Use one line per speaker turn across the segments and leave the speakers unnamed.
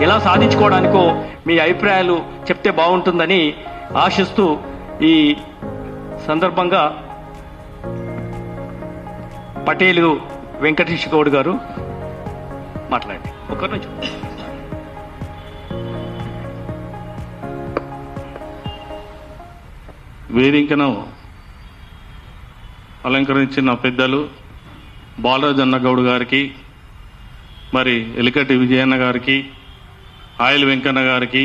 ఎలా సాధించుకోవడానికో మీ అభిప్రాయాలు చెప్తే బాగుంటుందని ఆశిస్తూ ఈ సందర్భంగా పటేలు వెంకటేష్ గౌడ్ గారు మాట్లాడండి. ఒకరి నుంచి
వేదికను అలంకరించిన పెద్దలు బాలరాజ్ అన్నగౌడ్ గారికి, మరి ఎలికటి విజయన్న గారికి, ఆయిల్ వెంకన్న గారికి,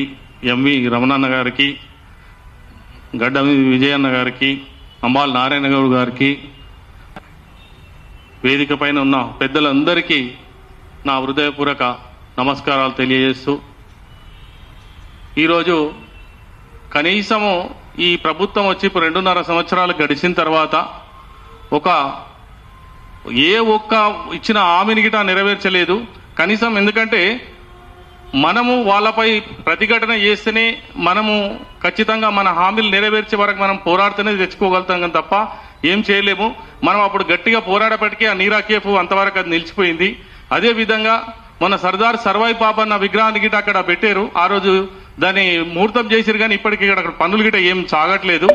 ఎంవి రమణన్న గారికి, గడ్డ విజయన్న గారికి, అంబాల్ నారాయణ గౌడ్ గారికి, వేదిక పైన ఉన్న పెద్దలందరికీ నా హృదయపూర్వక నమస్కారాలు తెలియజేస్తూ, ఈరోజు కనీసము ఈ ప్రభుత్వం వచ్చి ఇప్పుడు 2.5 సంవత్సరాలు గడిచిన తర్వాత ఏ ఒక్క ఇచ్చిన హామీని గిటా నెరవేర్చలేదు కనీసం. ఎందుకంటే మనము వాళ్ళపై ప్రతిఘటన చేస్తేనే మనము ఖచ్చితంగా మన హామీలు నెరవేర్చే వరకు మనం పోరాడితేనే తెచ్చుకోగలుగుతాం తప్ప ఏం చేయలేము. మనం అప్పుడు గట్టిగా పోరాడేపటికీ ఆ నీరాకేపు అంతవరకు అది నిలిచిపోయింది. అదే విధంగా మన సర్దార్ సర్వాయి పాపన్న విగ్రహాన్ని గిట అక్కడ పెట్టారు. ఆ రోజు దాన్ని ముహూర్తం చేసిరు, కానీ ఇప్పటికీ అక్కడ పనులు గిట ఏం సాగట్లేదు.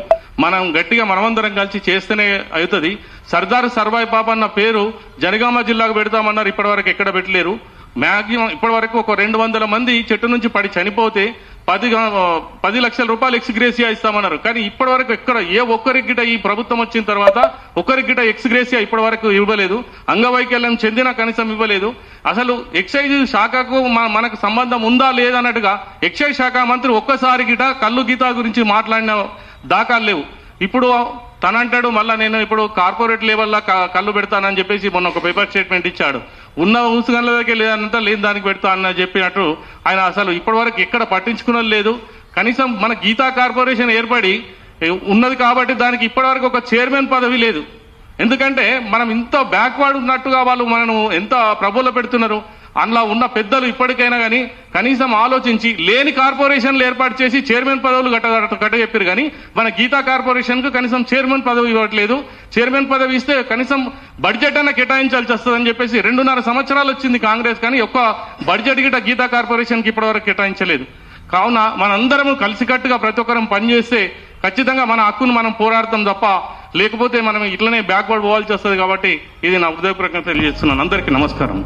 మనం గట్టిగా మనమందరం కలిసి చేస్తేనే అవుతుంది. సర్దార్ సర్వాయి పాపన్న పేరు జనగామ జిల్లాకు పెడతామన్నారు, ఇప్పటివరకు ఎక్కడ పెట్టలేరు. మ్యాక్సిమం ఇప్పటివరకు ఒక 200 మంది చెట్టు నుంచి పడి చనిపోతే 10 లక్షల రూపాయలు ఎక్స్గ్రేసియా ఇస్తామన్నారు. కానీ ఇప్పటి వరకు ఎక్కడ ఏ ఒక్కరికి గిట ఈ ప్రభుత్వం వచ్చిన తర్వాత ఒక్కరికి గిట ఎక్స్గ్రేసియా ఇప్పటి వరకు ఇవ్వలేదు. అంగవైకల్యం చెందిన కనీసం ఇవ్వలేదు. అసలు ఎక్సైజ్ శాఖకు మనకు సంబంధం ఉందా లేదన్నట్టుగా ఎక్సైజ్ శాఖ మంత్రి ఒక్కసారి గిట కళ్ళు గీత గురించి మాట్లాడిన దాఖలు లేవు. ఇప్పుడు తనంటాడు మళ్ళా నేను ఇప్పుడు కార్పొరేట్ లెవెల్లో కళ్ళు పెడతానని చెప్పేసి మొన్న ఒక పేపర్ స్టేట్మెంట్ ఇచ్చాడు. ఉన్న ఊసుగండ్లకే లేదంటే లేని దానికి పెడతా అని చెప్పినట్టు ఆయన అసలు ఇప్పటి వరకు ఎక్కడ పట్టించుకున్నది లేదు. కనీసం మన గీతా కార్పొరేషన్ ఏర్పడి ఉన్నది కాబట్టి దానికి ఇప్పటివరకు ఒక చైర్మన్ పదవి లేదు. ఎందుకంటే మనం ఇంత బ్యాక్వర్డ్ ఉన్నట్టుగా వాళ్ళు మనను ఎంత ప్రభువులో పెడుతున్నారు. అందులో ఉన్న పెద్దలు ఇప్పటికైనా కానీ కనీసం ఆలోచించి లేని కార్పొరేషన్లు ఏర్పాటు చేసి చైర్మన్ పదవులు గట్ట చెప్పారు. కానీ మన గీతా కార్పొరేషన్ కు కనీసం చైర్మన్ పదవి ఇవ్వట్లేదు. చైర్మన్ పదవి ఇస్తే కనీసం బడ్జెట్ అన్న కేటాయించాల్సి వస్తుందని చెప్పేసి 2.5 సంవత్సరాలు వచ్చింది కాంగ్రెస్, కానీ ఒక్క బడ్జెట్ గిట గీతా కార్పొరేషన్ కి ఇప్పటివరకు కేటాయించలేదు. కావున మనందరము కలిసికట్టుగా ప్రతి ఒక్కరం పనిచేస్తే ఖచ్చితంగా మన హక్కును మనం పోరాడతాం తప్ప లేకపోతే మనం ఇట్లనే బ్యాక్వర్డ్ పోవాల్సి వస్తుంది. కాబట్టి ఇది నా హృదయపూర్వకంగా తెలియజేస్తున్నాను. అందరికీ నమస్కారం.